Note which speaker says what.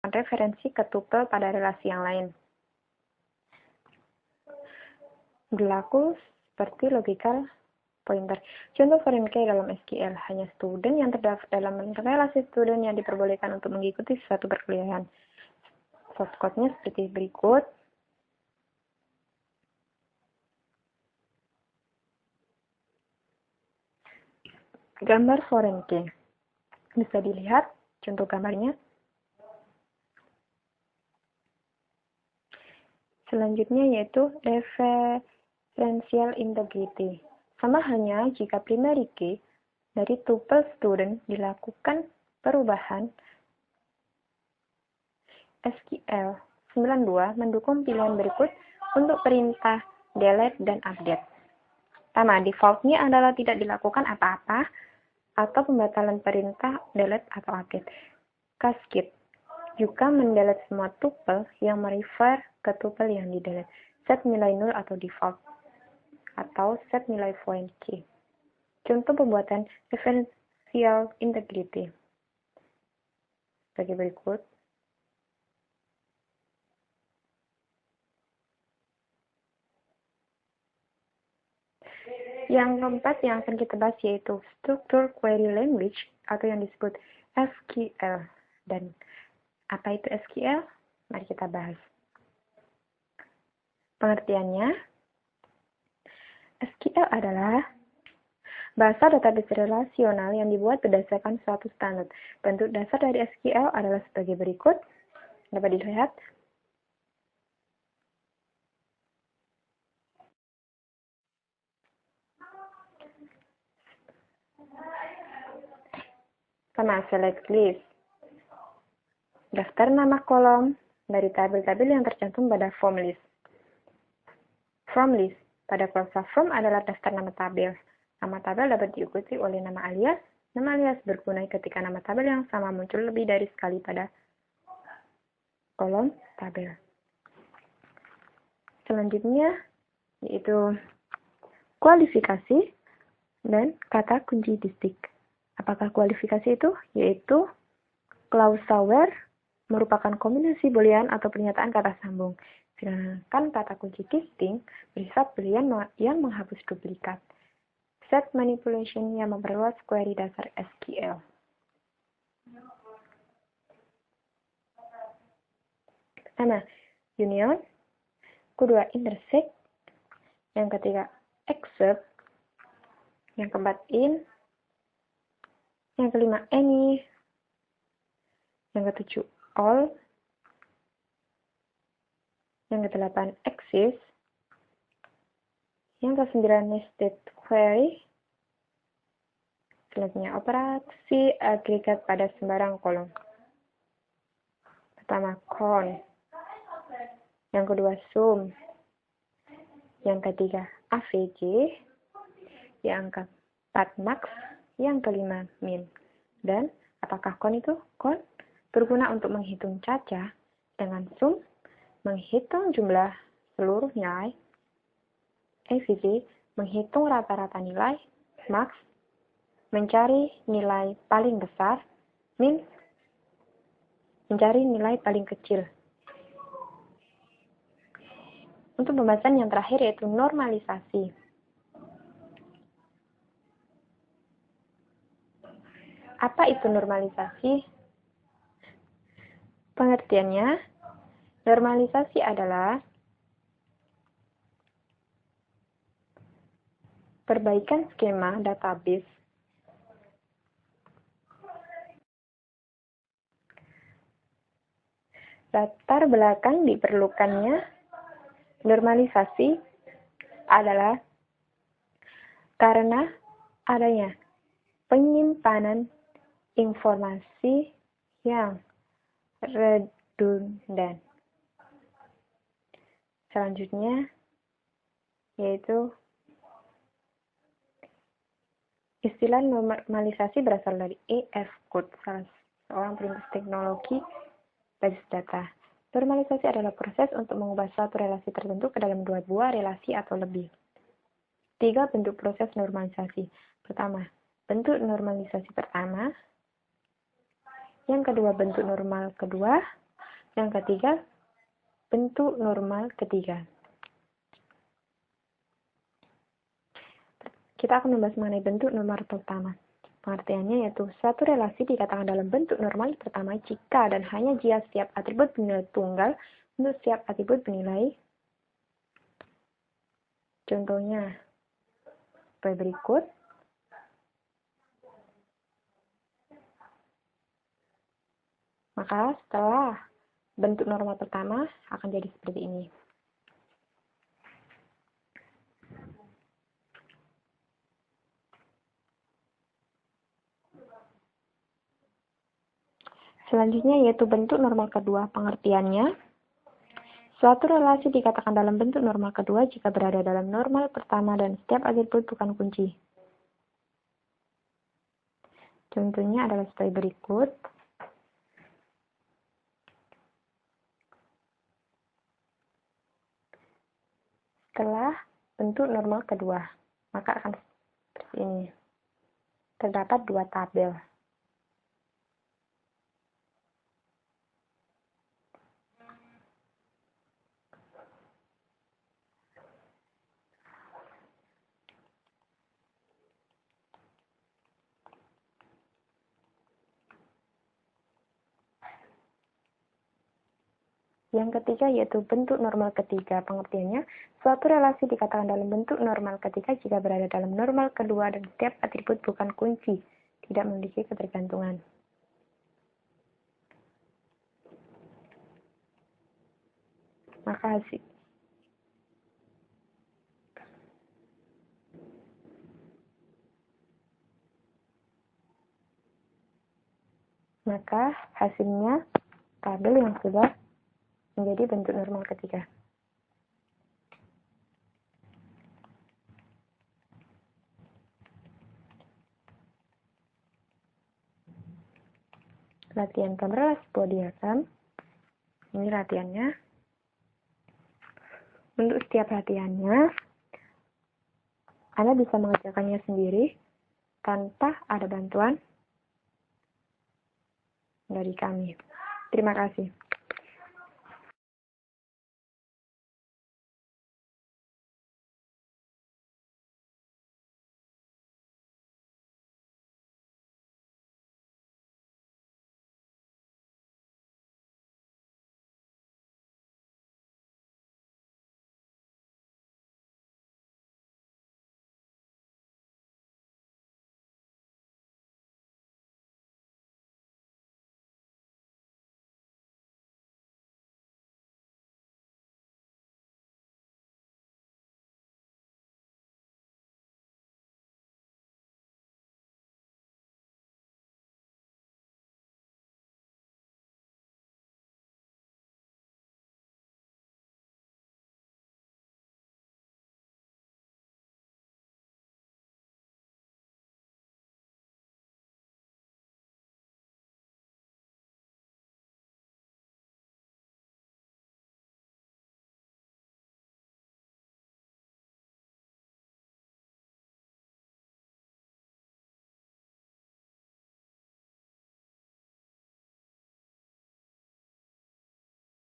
Speaker 1: memberikan referensi ke tuple pada relasi yang lain. Berlaku seperti logical pointer. Contoh foreign key dalam SQL, hanya student yang terdaftar dalam relasi student yang diperbolehkan untuk mengikuti suatu perkuliahan. Source code-nya seperti berikut. Gambar foreign key. Bisa dilihat contoh gambarnya. Selanjutnya yaitu referential integrity. Sama halnya jika primary key dari tuple student dilakukan perubahan, SQL 92 mendukung pilihan berikut untuk perintah delete dan update. Pertama, default-nya adalah tidak dilakukan apa-apa atau pembatalan perintah delete atau update. Cascade juga mendelete semua tuple yang merefer ke tuple yang di-delete. Set nilai null atau default, atau set nilai foreign key. Contoh pembuatan referential integrity sebagai berikut. Yang keempat yang akan kita bahas yaitu Structured Query Language atau yang disebut SQL. Dan apa itu SQL? Mari kita bahas. Pengertiannya, SQL adalah bahasa database relasional yang dibuat berdasarkan suatu standar. Bentuk dasar dari SQL adalah sebagai berikut. Dapat dilihat. Sama select list. Daftar nama kolom dari tabel-tabel yang tercantum pada form list. From list. Pada klausa from adalah daftar nama tabel. Nama tabel dapat diikuti oleh nama alias. Nama alias berguna ketika nama tabel yang sama muncul lebih dari sekali pada kolom tabel. Selanjutnya yaitu kualifikasi dan kata kunci distinct. Apakah kualifikasi itu? Yaitu klausa where merupakan kombinasi boolean atau pernyataan kata sambung. Sedangkan kata kunci distinct bersifat boolean yang menghapus duplikat. Set manipulation yang memperluas query dasar SQL. Pertama, union. Kedua, intersect. Yang ketiga, except. Yang keempat, in. Yang kelima, any. Yang ketujuh, all. Yang kedelapan, exist. Yang kesembilan, nested query. Selanjutnya, operasi agregat pada sembarang kolom. Pertama, count. Yang kedua, sum. Yang ketiga, AVG. Yang keempat, max. Yang kelima, min. Dan apakah count itu? Count berguna untuk menghitung caca, dengan sum menghitung jumlah seluruh nilai, AVG menghitung rata-rata nilai, max mencari nilai paling besar, min mencari nilai paling kecil. Untuk pembahasan yang terakhir yaitu normalisasi. Apa itu normalisasi? Pengertiannya, normalisasi adalah perbaikan skema database latar belakang diperlukannya normalisasi adalah karena adanya penyimpanan informasi yang redundan. Selanjutnya yaitu istilah normalisasi berasal dari E.F. Cook, salah seorang perintis teknologi basis data. Normalisasi adalah proses untuk mengubah suatu relasi tertentu ke dalam dua buah relasi atau lebih. 3 bentuk proses normalisasi. Pertama, bentuk normalisasi pertama. Yang kedua, bentuk normal kedua. Yang ketiga, bentuk normal ketiga. Kita akan membahas mengenai bentuk normal pertama. Pengertiannya yaitu suatu relasi dikatakan dalam bentuk normal pertama jika dan hanya jika setiap atribut bernilai tunggal untuk setiap atribut bernilai. Contohnya sebagai berikut. Maka setelah bentuk normal pertama akan jadi seperti ini. Selanjutnya yaitu bentuk normal kedua. Pengertiannya, suatu relasi dikatakan dalam bentuk normal kedua jika berada dalam normal pertama dan setiap atribut bukan kunci. Contohnya adalah sebagai berikut. Setelah bentuk normal kedua, maka akan seperti ini. Terdapat dua tabel. Yang ketiga yaitu bentuk normal ketiga. Pengertiannya, suatu relasi dikatakan dalam bentuk normal ketiga jika berada dalam normal kedua dan setiap atribut bukan kunci, tidak memiliki ketergantungan. Maka hasilnya tabel yang sudah menjadi bentuk normal ketiga. Latihan gambar sebuah diagram. Ini latihannya. Untuk setiap latihannya, Anda bisa mengerjakannya sendiri tanpa ada bantuan dari kami. Terima kasih.